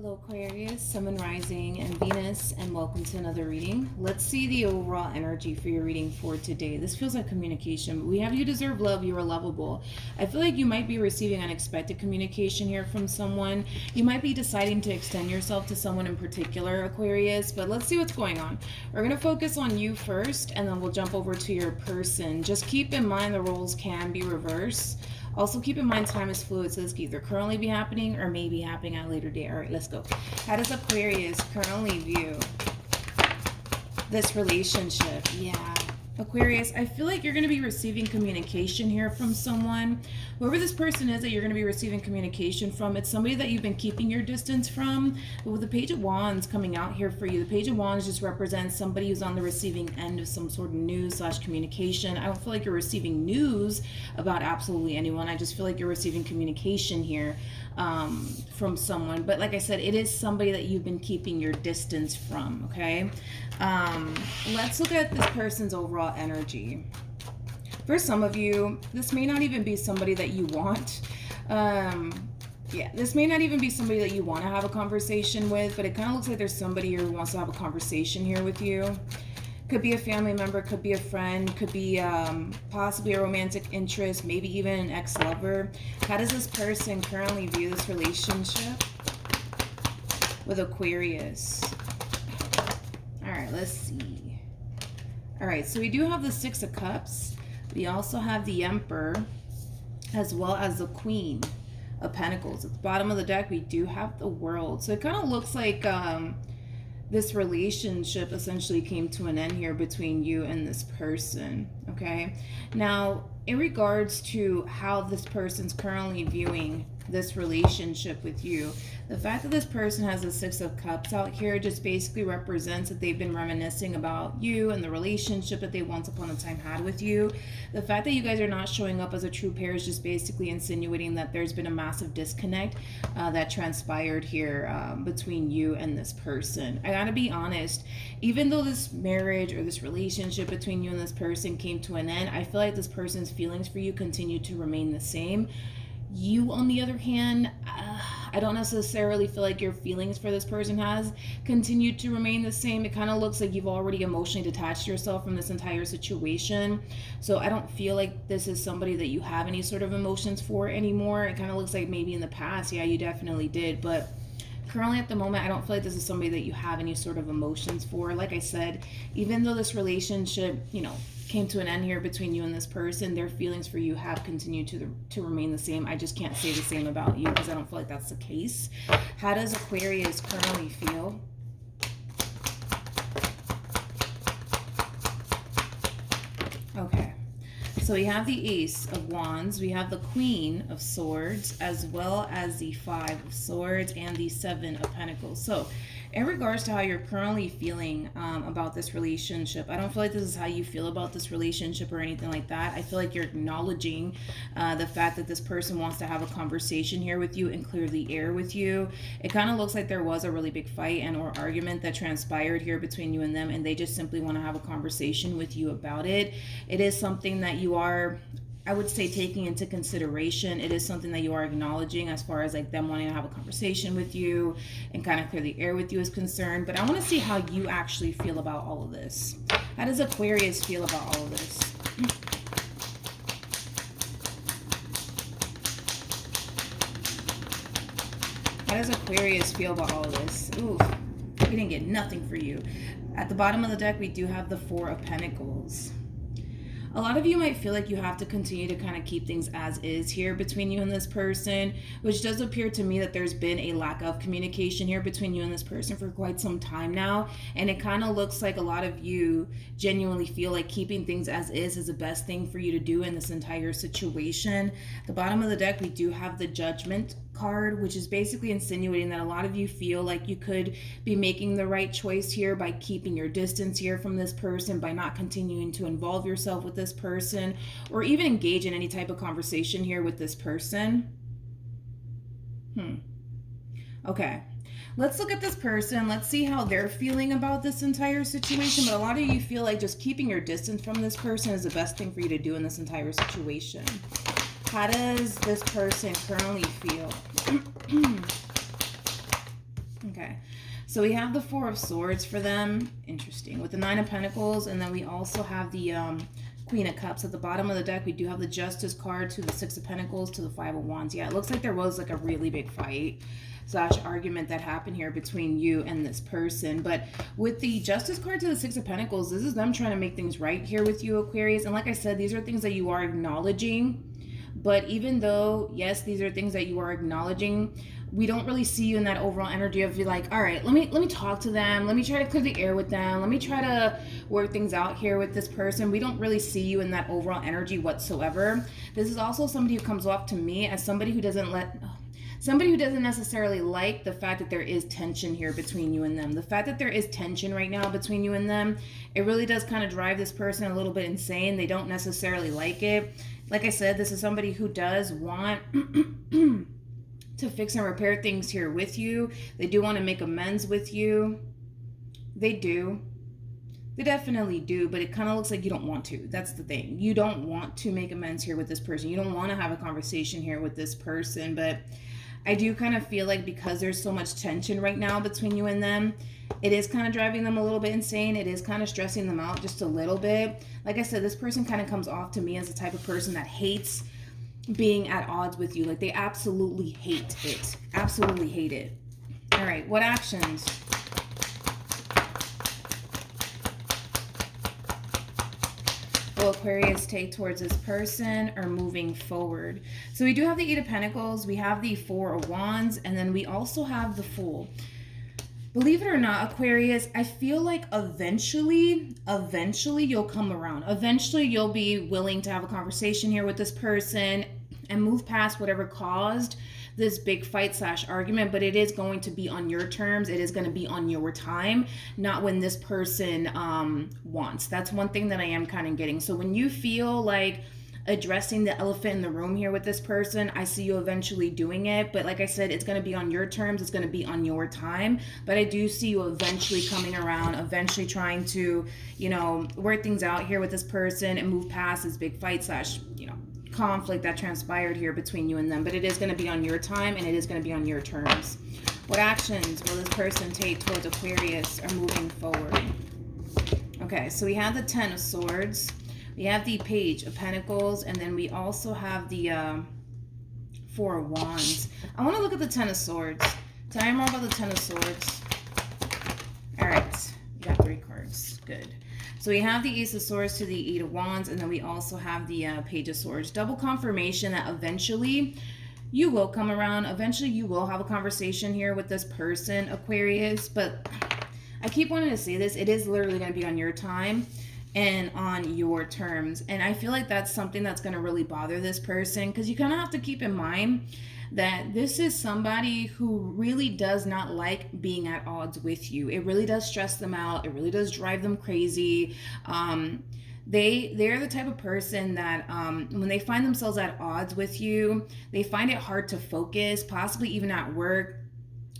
Hello Aquarius, Sun and Rising, and Venus, and welcome to another reading. Let's see the overall energy for your reading for today. This feels like communication. We have you deserve love, you are lovable. I feel like you might be receiving unexpected communication here from someone. You might be deciding to extend yourself to someone in particular, Aquarius, but let's see what's going on. We're going to focus on you first, and then we'll jump over to your person. Just keep in mind the roles can be reversed. Also, keep in mind time is fluid, so this can either currently be happening or may be happening at a later date. All right, let's go. How does Aquarius currently view this relationship? Yeah. Aquarius, I feel like you're going to be receiving communication here from someone. Whoever this person is that you're going to be receiving communication from, it's somebody that you've been keeping your distance from. But with the Page of Wands coming out here for you, the Page of Wands just represents somebody who's on the receiving end of some sort of news / communication. I don't feel like you're receiving news about absolutely anyone. I just feel like you're receiving communication here from someone. But like I said, it is somebody that you've been keeping your distance from, okay? Let's look at this person's overall energy. For some of you, this may not even be somebody that you want. Yeah, this may not even be somebody that you want to have a conversation with, but it kind of looks like there's somebody who wants to have a conversation here with you. Could be a family member, could be a friend, could be possibly a romantic interest, maybe even an ex-lover. How does this person currently view this relationship with Aquarius? All right, let's see. All right, so we do have the Six of Cups. We also have the Emperor, as well as the Queen of Pentacles. At the bottom of the deck, we do have the World. So it kind of looks like this relationship essentially came to an end here between you and this person, okay? Now, in regards to how this person's currently viewing this relationship with you, the fact that this person has the Six of Cups out here just basically represents that they've been reminiscing about you and the relationship that they once upon a time had with you. The fact that you guys are not showing up as a true pair is just basically insinuating that there's been a massive disconnect that transpired here between you and this person. I gotta be honest, even though this marriage or this relationship between you and this person came to an end, I feel like this person's feelings for you continue to remain the same. You, on the other hand, I don't necessarily feel like your feelings for this person has continued to remain the same. It kind of looks like you've already emotionally detached yourself from this entire situation. So I don't feel like this is somebody that you have any sort of emotions for anymore. It kind of looks like maybe in the past, yeah, you definitely did. But currently at the moment, I don't feel like this is somebody that you have any sort of emotions for. Like I said, even though this relationship, you know, came to an end here between you and this person, their feelings for you have continued to remain the same. I just can't say the same about you because I don't feel like that's the case. How does Aquarius currently feel? Okay. So we have the Ace of Wands, we have the Queen of Swords, as well as the Five of Swords and the Seven of Pentacles. So in regards to how you're currently feeling about this relationship, I don't feel like this is how you feel about this relationship or anything like that. I feel like you're acknowledging the fact that this person wants to have a conversation here with you and clear the air with you. It kind of looks like there was a really big fight and or argument that transpired here between you and them, and they just simply want to have a conversation with you about it. It is something that you are, I would say, taking into consideration. It is something that you are acknowledging as far as like them wanting to have a conversation with you and kind of clear the air with you is concerned. But I want to see how you actually feel about all of this. How does Aquarius feel about all of this? How does Aquarius feel about all of this? Ooh, we didn't get nothing for you. At the bottom of the deck, we do have the Four of Pentacles. A lot of you might feel like you have to continue to kind of keep things as is here between you and this person, which does appear to me that there's been a lack of communication here between you and this person for quite some time now. And it kind of looks like a lot of you genuinely feel like keeping things as is the best thing for you to do in this entire situation. At the bottom of the deck, we do have the Judgment card, which is basically insinuating that a lot of you feel like you could be making the right choice here by keeping your distance here from this person, by not continuing to involve yourself with this person or even engage in any type of conversation here with this person. Okay, let's look at this person. Let's see how they're feeling about this entire situation. But a lot of you feel like just keeping your distance from this person is the best thing for you to do in this entire situation. How does this person currently feel? Okay. So we have the Four of Swords for them. Interesting. With the Nine of Pentacles. And then we also have the Queen of Cups. At the bottom of the deck, we do have the Justice card to the Six of Pentacles to the Five of Wands. Yeah, it looks like there was like a really big fight / argument that happened here between you and this person. But with the Justice card to the Six of Pentacles, this is them trying to make things right here with you, Aquarius. And like I said, these are things that you are acknowledging. But even though, yes, these are things that you are acknowledging, we don't really see you in that overall energy of, you're like, all right, let me talk to them. Let me try to clear the air with them. Let me try to work things out here with this person. We don't really see you in that overall energy whatsoever. This is also somebody who comes off to me as somebody who doesn't necessarily like the fact that there is tension here between you and them. The fact that there is tension right now between you and them, it really does kind of drive this person a little bit insane. They don't necessarily like it. Like I said, this is somebody who does want to fix and repair things here with you. They do want to make amends with you. They do. They definitely do, but it kind of looks like you don't want to. That's the thing. You don't want to make amends here with this person. You don't want to have a conversation here with this person, but I do kind of feel like because there's so much tension right now between you and them, it is kind of driving them a little bit insane. It is kind of stressing them out just a little bit. Like I said, this person kind of comes off to me as the type of person that hates being at odds with you. Like they absolutely hate it. Absolutely hate it. All right, what actions will Aquarius take towards this person or moving forward? So we do have the Eight of Pentacles, we have the Four of Wands, and then we also have the Fool. Believe it or not, Aquarius, I feel like eventually you'll come around. Eventually you'll be willing to have a conversation here with this person and move past whatever caused this big fight / argument, but it is going to be on your terms. It is going to be on your time, not when this person wants. That's one thing that I am kind of getting. So when you feel like addressing the elephant in the room here with this person, I see you eventually doing it. But like I said, it's going to be on your terms. It's going to be on your time. But I do see you eventually coming around, eventually trying to, work things out here with this person and move past this big fight / conflict that transpired here between you and them. But it is going to be on your time and it is going to be on your terms. What actions will this person take towards Aquarius or moving forward? Okay, so we have the Ten of Swords. We have the Page of Pentacles, and then we also have the Four of Wands. I want to look at the Ten of Swords. Tell me more about the Ten of Swords. All right, we got 3 cards. Good. So we have the Ace of Swords to the Eight of Wands, and then we also have the Page of Swords. Double confirmation that eventually you will come around. Eventually you will have a conversation here with this person, Aquarius. But I keep wanting to say this. It is literally going to be on your time and on your terms. And I feel like that's something that's going to really bother this person, because you kind of have to keep in mind that this is somebody who really does not like being at odds with you. It really does stress them out. It really does drive them crazy. They're the type of person that when they find themselves at odds with you, they find it hard to focus, possibly even at work.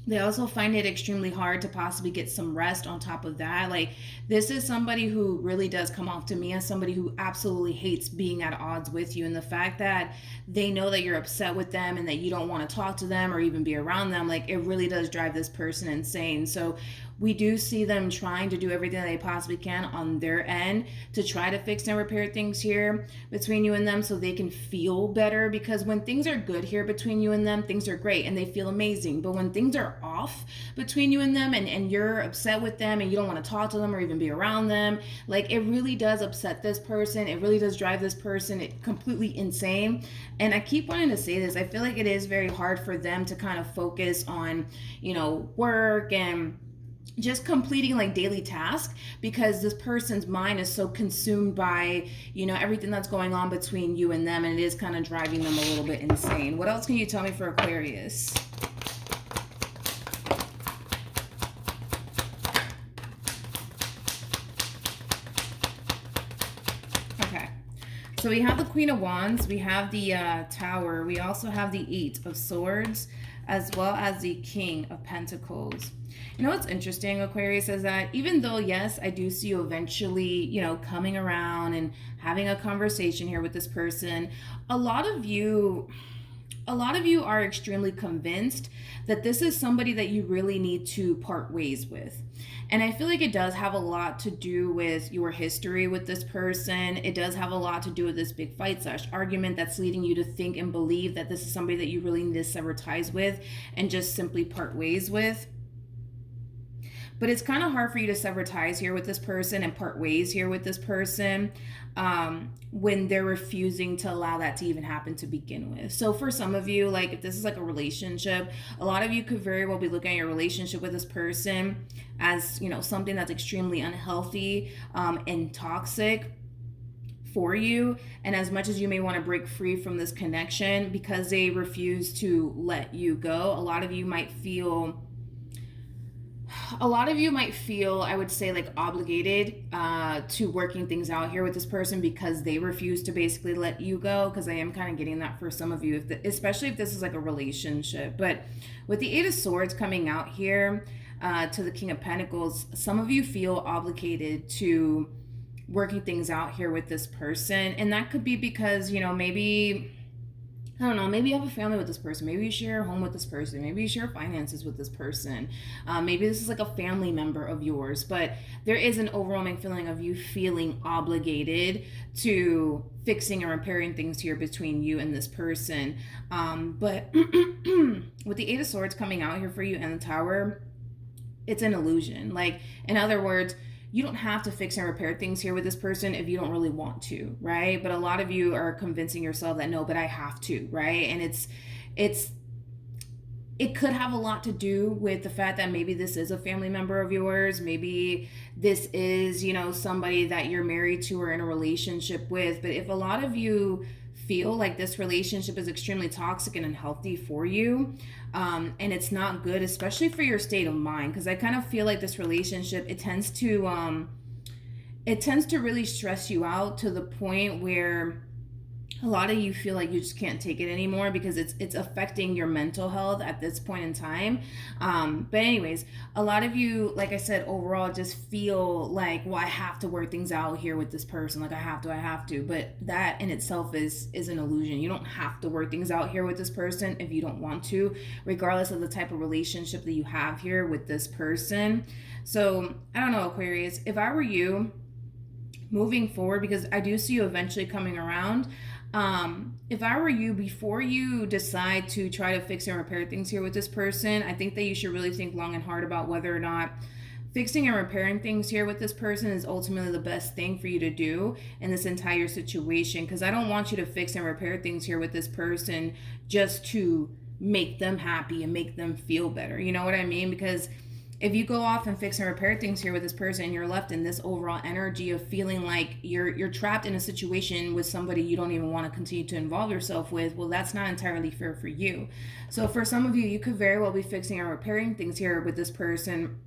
They also find it extremely hard to possibly get some rest on top of that. Like, this is somebody who really does come off to me as somebody who absolutely hates being at odds with you. And the fact that they know that you're upset with them and that you don't want to talk to them or even be around them, like, it really does drive this person insane. So we do see them trying to do everything they possibly can on their end to try to fix and repair things here between you and them so they can feel better. Because when things are good here between you and them, things are great and they feel amazing. But when things are off between you and them and you're upset with them and you don't want to talk to them or even be around them, like, it really does upset this person. It really does drive this person completely insane. And I keep wanting to say this. I feel like it is very hard for them to kind of focus on, work and just completing like daily tasks, because this person's mind is so consumed by, everything that's going on between you and them, and it is kind of driving them a little bit insane. What else can you tell me for Aquarius? Okay. So we have the Queen of Wands, we have the Tower, we also have the Eight of Swords, as well as the King of Pentacles. You know what's interesting, Aquarius, is that even though, yes, I do see you eventually, coming around and having a conversation here with this person, a lot of you a lot of you are extremely convinced that this is somebody that you really need to part ways with. And I feel like it does have a lot to do with your history with this person. It does have a lot to do with this big fight / argument that's leading you to think and believe that this is somebody that you really need to sever ties with and just simply part ways with. But it's kind of hard for you to sever ties here with this person and part ways here with this person when they're refusing to allow that to even happen to begin with. So for some of you, like if this is like a relationship, a lot of you could very well be looking at your relationship with this person as, you know, something that's extremely unhealthy and toxic for you. And as much as you may want to break free from this connection because they refuse to let you go, a lot of you might feel, I would say, like obligated to working things out here with this person because they refuse to basically let you go. Because I am kind of getting that for some of you, especially if this is like a relationship. But with the 8 of Swords coming out here to the King of Pentacles, some of you feel obligated to working things out here with this person. And that could be because, you know, maybe, I don't know, maybe you have a family with this person. Maybe you share a home with this person. Maybe you share finances with this person. Maybe this is like a family member of yours. But there is an overwhelming feeling of you feeling obligated to fixing and repairing things here between you and this person. But with the 8 of Swords coming out here for you and the Tower, it's an illusion. Like, in other words, you don't have to fix and repair things here with this person if you don't really want to, right? But a lot of you are convincing yourself that no, but I have to, right? And it could have a lot to do with the fact that maybe this is a family member of yours. Maybe this is, you know, somebody that you're married to or in a relationship with. But if a lot of you feel like this relationship is extremely toxic and unhealthy for you, and it's not good, especially for your state of mind, because I kind of feel like this relationship, it tends to really stress you out to the point where a lot of you feel like you just can't take it anymore because it's affecting your mental health at this point in time. But anyways, a lot of you, like I said, overall just feel like, well, I have to work things out here with this person. Like I have to. But that in itself is an illusion. You don't have to work things out here with this person if you don't want to, regardless of the type of relationship that you have here with this person. So I don't know, Aquarius, if I were you moving forward, because I do see you eventually coming around, if I were you, before you decide to try to fix and repair things here with this person, I think that you should really think long and hard about whether or not fixing and repairing things here with this person is ultimately the best thing for you to do in this entire situation. Because I don't want you to fix and repair things here with this person just to make them happy and make them feel better. You know what I mean? Because if you go off and fix and repair things here with this person and you're left in this overall energy of feeling like you're trapped in a situation with somebody you don't even want to continue to involve yourself with, well, that's not entirely fair for you. So for some of you, you could very well be fixing and repairing things here with this person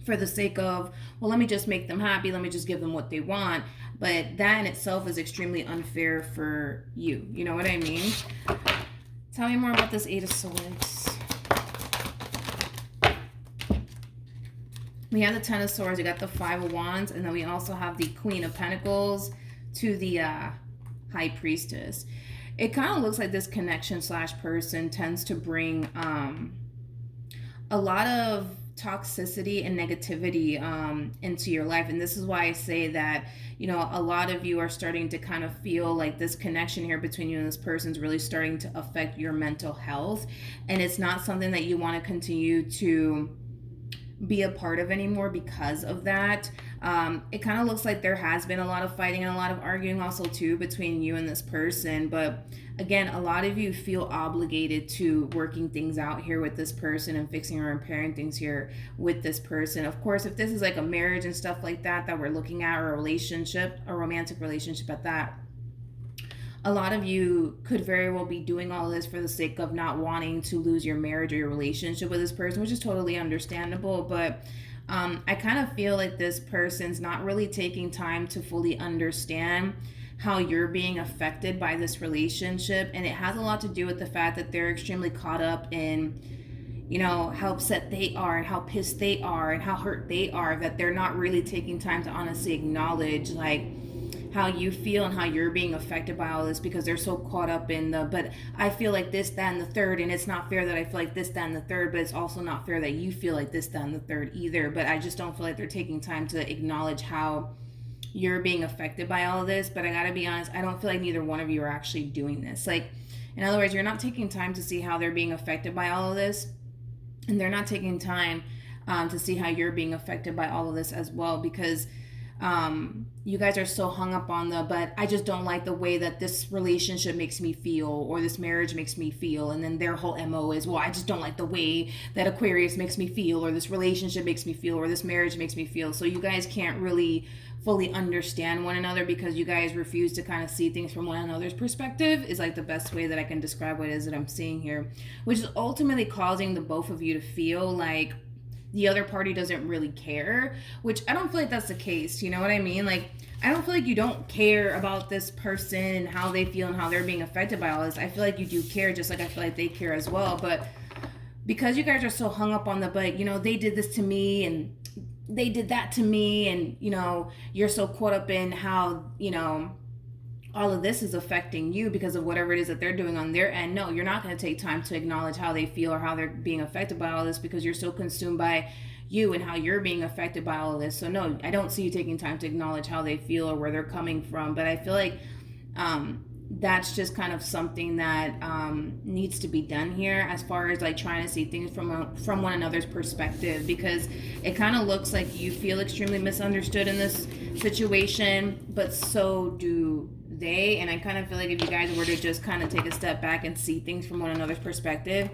for the sake of, well, let me just make them happy. Let me just give them what they want. But that in itself is extremely unfair for you. You know what I mean? Tell me more about this 8 of Swords. We have the 10 of Swords, we got the 5 of Wands, and then we also have the Queen of Pentacles to the High Priestess. It kind of looks like this connection / person tends to bring a lot of toxicity and negativity into your life. And this is why I say that, you know, a lot of you are starting to kind of feel like this connection here between you and this person is really starting to affect your mental health. And it's not something that you want to continue to be a part of anymore because of that. It kind of looks like there has been a lot of fighting and a lot of arguing also too between you and this person. But again, a lot of you feel obligated to working things out here with this person and fixing or repairing things here with this person. Of course, if this is like a marriage and stuff like that we're looking at, or a relationship, a romantic relationship at that, a lot of you could very well be doing all this for the sake of not wanting to lose your marriage or your relationship with this person, which is totally understandable. But I kind of feel like this person's not really taking time to fully understand how you're being affected by this relationship. And it has a lot to do with the fact that they're extremely caught up in, you know, how upset they are and how pissed they are and how hurt they are, that they're not really taking time to honestly acknowledge like how you feel and how you're being affected by all this, because they're so caught up in the, but I feel like this, that, and the third, and it's not fair that I feel like this, that, and the third, but it's also not fair that you feel like this, that, and the third either. But I just don't feel like they're taking time to acknowledge how you're being affected by all of this. But I gotta be honest, I don't feel like neither one of you are actually doing this. Like, in other words, you're not taking time to see how they're being affected by all of this, and they're not taking time to see how you're being affected by all of this as well, because you guys are so hung up on the, but I just don't like the way that this relationship makes me feel, or this marriage makes me feel. And then their whole MO is, well, I just don't like the way that Aquarius makes me feel, or this relationship makes me feel, or this marriage makes me feel. So you guys can't really fully understand one another, because you guys refuse to kind of see things from one another's perspective, is like the best way that I can describe what it is that I'm seeing here, which is ultimately causing the both of you to feel like the other party doesn't really care, which I don't feel like that's the case. You know what I mean? Like, I don't feel like you don't care about this person and how they feel and how they're being affected by all this. I feel like you do care, just like I feel like they care as well. But because you guys are so hung up on the, but, you know, they did this to me and they did that to me, and, you know, you're so caught up in how, you know, all of this is affecting you because of whatever it is that they're doing on their end. No, you're not going to take time to acknowledge how they feel or how they're being affected by all this, because you're so consumed by you and how you're being affected by all of this. So no, I don't see you taking time to acknowledge how they feel or where they're coming from. But I feel like that's just kind of something that needs to be done here, as far as like trying to see things from one another's perspective, because it kind of looks like you feel extremely misunderstood in this situation, but so do they. And I kind of feel like if you guys were to just kind of take a step back and see things from one another's perspective,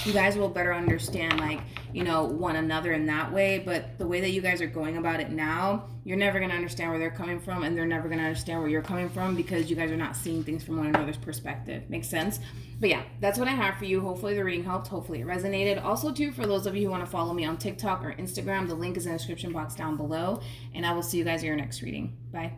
you guys will better understand, like, you know, one another in that way. But the way that you guys are going about it now, you're never going to understand where they're coming from, and they're never going to understand where you're coming from, because you guys are not seeing things from one another's perspective. Makes sense? But yeah, that's what I have for you. Hopefully the reading helped. Hopefully it resonated. Also, too, for those of you who want to follow me on TikTok or Instagram, the link is in the description box down below. And I will see you guys in your next reading. Bye.